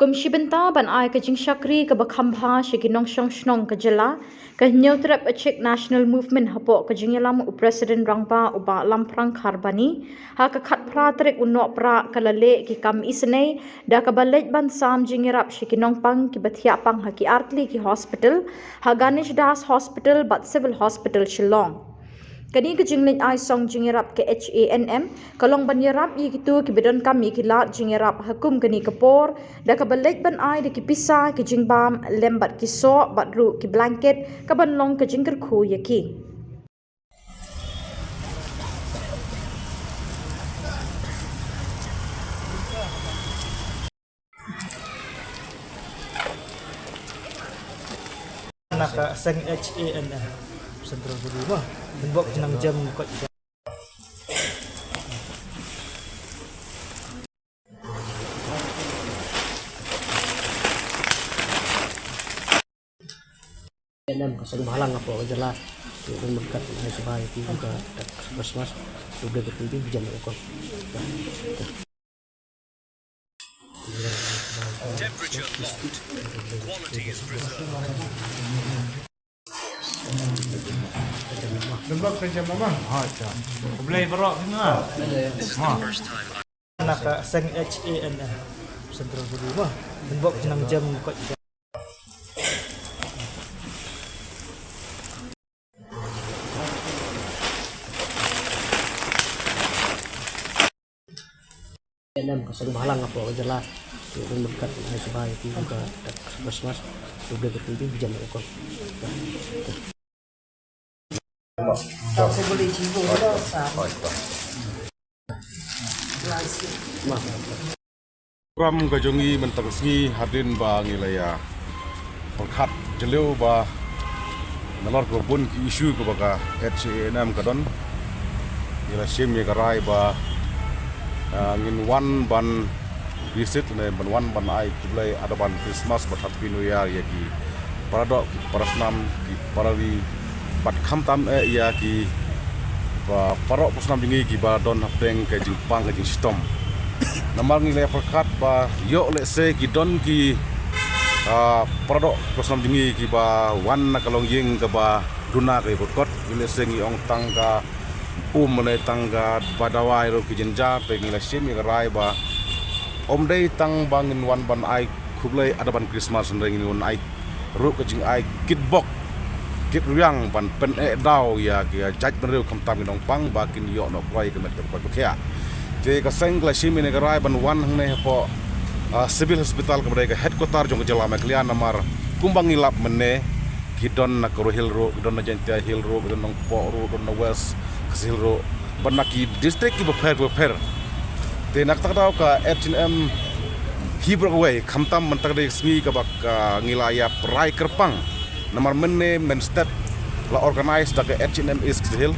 Kumshibenta ban ai ka jing shakri ka bakhambha shikinong shong shnong ka jela ka nyautrap achik national movement hapo ka jingyalam u president rangba uba lamprang kharbani ha ka khat phra trek unno pra kalale ki kam isne da ka balej ban sam jingyarap shikinong pang ki bathia pang ha ki artli ki hospital ha Ganesh Das hospital but civil hospital Shillong kani ka jingling ai song jingerap ke HANM kalong banyarap yi kitu ki bidon kami ki lat jingerap hakum kani kapor da ka balek ban ai de ki pisa ki jingbam lembat ki so batru ki blanket ka ban long ka jingker khu yaki naka sang HAN sentral budi bah tembok jenang jam kot dan kasang malang apa jelas itu merkat hai sebaik itu juga mas sudah berhenti jam ekor Temperature locked. Quality is preserved. Tembak kerja mama. Boleh berok semua. First time naka sang HAN sentral budi bah tembok jenang jam kot dan kasang malang apa jelas itu merkat hai sebaik itu juga mas sudah berhenti jam ekor Program kajongi mentangsi hadin ba ngilaya perkat jeleu ba nalor korbun ki isu ko baka HANM kadon ngila sim ye garai ba ngin wan ban visit ne ban wan ban ai kublai ada ban Christmas ba happy new year ya ki paradok ki parasnam ki parawi bat khamtam ya ki ba parok pusnam dingi ki ba don hapteng ke jingpang ke jingstom namar ngilai perkat ba yo le se ki don ki paradok pusnam dingi ki ba wan na kalong ying ke ba duna ke kot ngilai se ngi ong tangga mene tangga badawai ro ki jenja pe ngilai sim ye rai ba om dei tang bangin wan ban ai kublai ada ban Christmas ndeng ni ai ro ke jing ai kitbok kit riang ban pen daw ya ki jaj ben reu khamtam nong pang ba kin yo no kwai ke met ko kya je ka seng la shimi ne garai ban wan hang ne po civil hospital ke mereka headquarter jong jela me klian namar kumbang ngilap mene ki don na ko hill ro don na jentia hill ro don nong po ro don na west hill ro ban ki district ki beper te nak tak daw ka HNM hibro way khamtam mentak de sngi ka bak ngilaya prai kerpang namar menne men step la organize da ke HNM is hill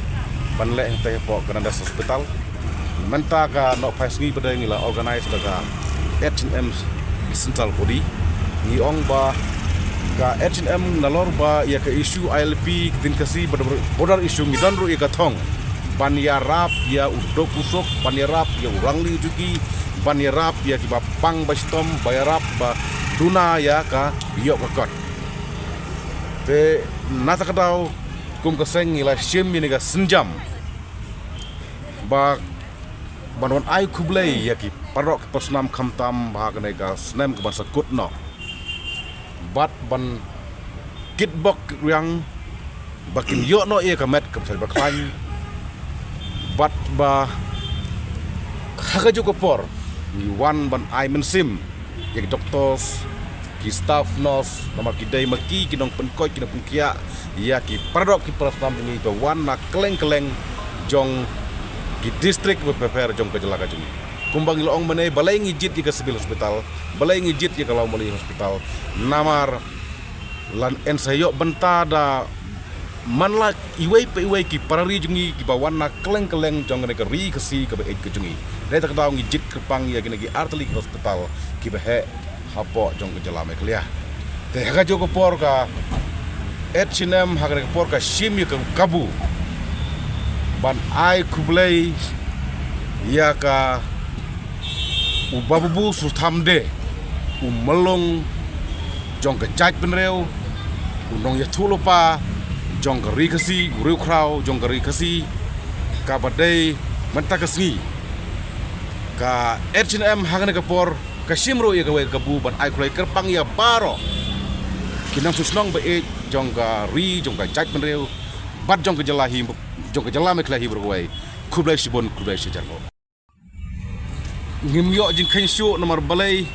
ban le te po Canada hospital menta ka no pasngi pada ngila organize da ka HNM central body ni ong ba ka HNM nalor ba ya ke issue ILP din kasi border issue ngidan ru ka thong ban ya rap ya udok usok ban ya rap ya urangli juki ban ya rap ya ki ba pang ba stom ba ya rap ba duna ya ka yo ka kot te nasa kadau kum kaseng ila shim ni ga senjam ba banon ai kublai ya ki parok pasnam khamtam ba ka ga snem ka basa kutno bat ban kitbok yang bakin yo no ye ka met ka sel ba klan bat ba haga jo por ni wan ban ai men sim ya doctors ki staff nurse nama ki dai maki ki nong penkoi ki nong kia ya ki paradok ki prastam ni to wan na keleng jong ki district prepare jong ke jelaka jong kumbang ilong mene balai ngijit ki ke civil hospital balai ngijit ki kalau mali hospital namar lan ensayo bentada manla iwai pe iwai ki parari jungi ki bawan na keleng jong ne ke ri ke si ke be ke jungi dai tak daw ngijit kerpang ya ki arteli hospital ki be hapo jong ke jalame klia te haga jogo por ka HNM haga por ka shimi ka kabu ban ai kublai ya ka ubabu sutamde melong jong ke jaj penreu unong ya thulupa jong ke rikasi uriu krau jong ke rikasi ka badai menta kasngi ka H&M hangane kapor ka simro ya gawe kabu ban ai kulai kerpang ya baro kinang susnong ba e jong ka ri jong ka jaj penreu bat jong ke jalahi jong ke jalame klahi berwai kublai sibon kublai sejarno ngimyo jing kensyo nomor balai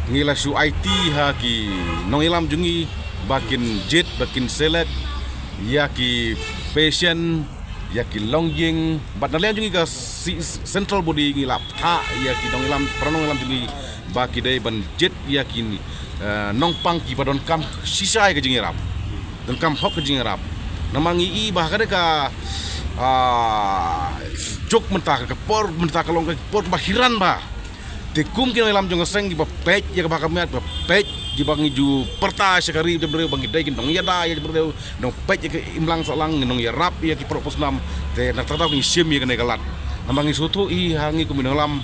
ngila su IT ha ki nong ilam jungi bakin jet bakin select ya ki patient ya ki longjing bat nalian jungi ka central body ngila tha ya ki nong ilam pranong ilam jungi baki dai ban jet ya ki nong pang ki padon kam sisai ke jingi rap don kam hok ke jingi rap namangi i bahkan ka jok mentah ke por mentah ke long ke por bahiran ba tekum kino ilam jong seng di bapet ya ka bakamiat bapet di bangi ju perta sekari de breu bangi dai dong ya da ya breu dong pet ya ke imlang salang nong ya rap ya ki propos nam te nak tata ngi sim ya ke galat namangi sutu i hangi ku minolam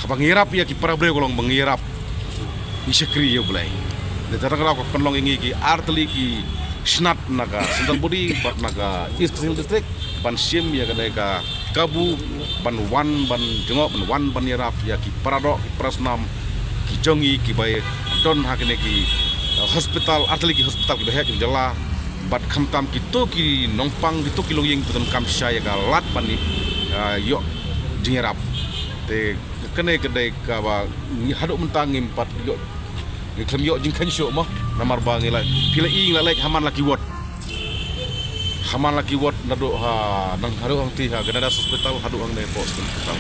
bangi rap ya ki para breu kolong bangi rap i sekri yo blai de tata kala ko penlong ingi ki artli ki snat naga central body bat naga east district ban sim ya ke ka kabu ban wan ban jengok ban wan ban yarap ya ki paradok ki prasnam ki jongi ki bay don hakene ki hospital atli ki hospital ki bahek jala bat khamtam ki to ki nongpang ki to ki longyeng beton kam saya ka lat ban ni yo jingerap te kene kedai ka ba haduk mentang impat yo ni klem yo jing khansyo mo namar bangi la pila ing la lek haman laki wot haman laki wot nado ha nang haru hang ti ha ganada hospital hadu hang ne pos hospital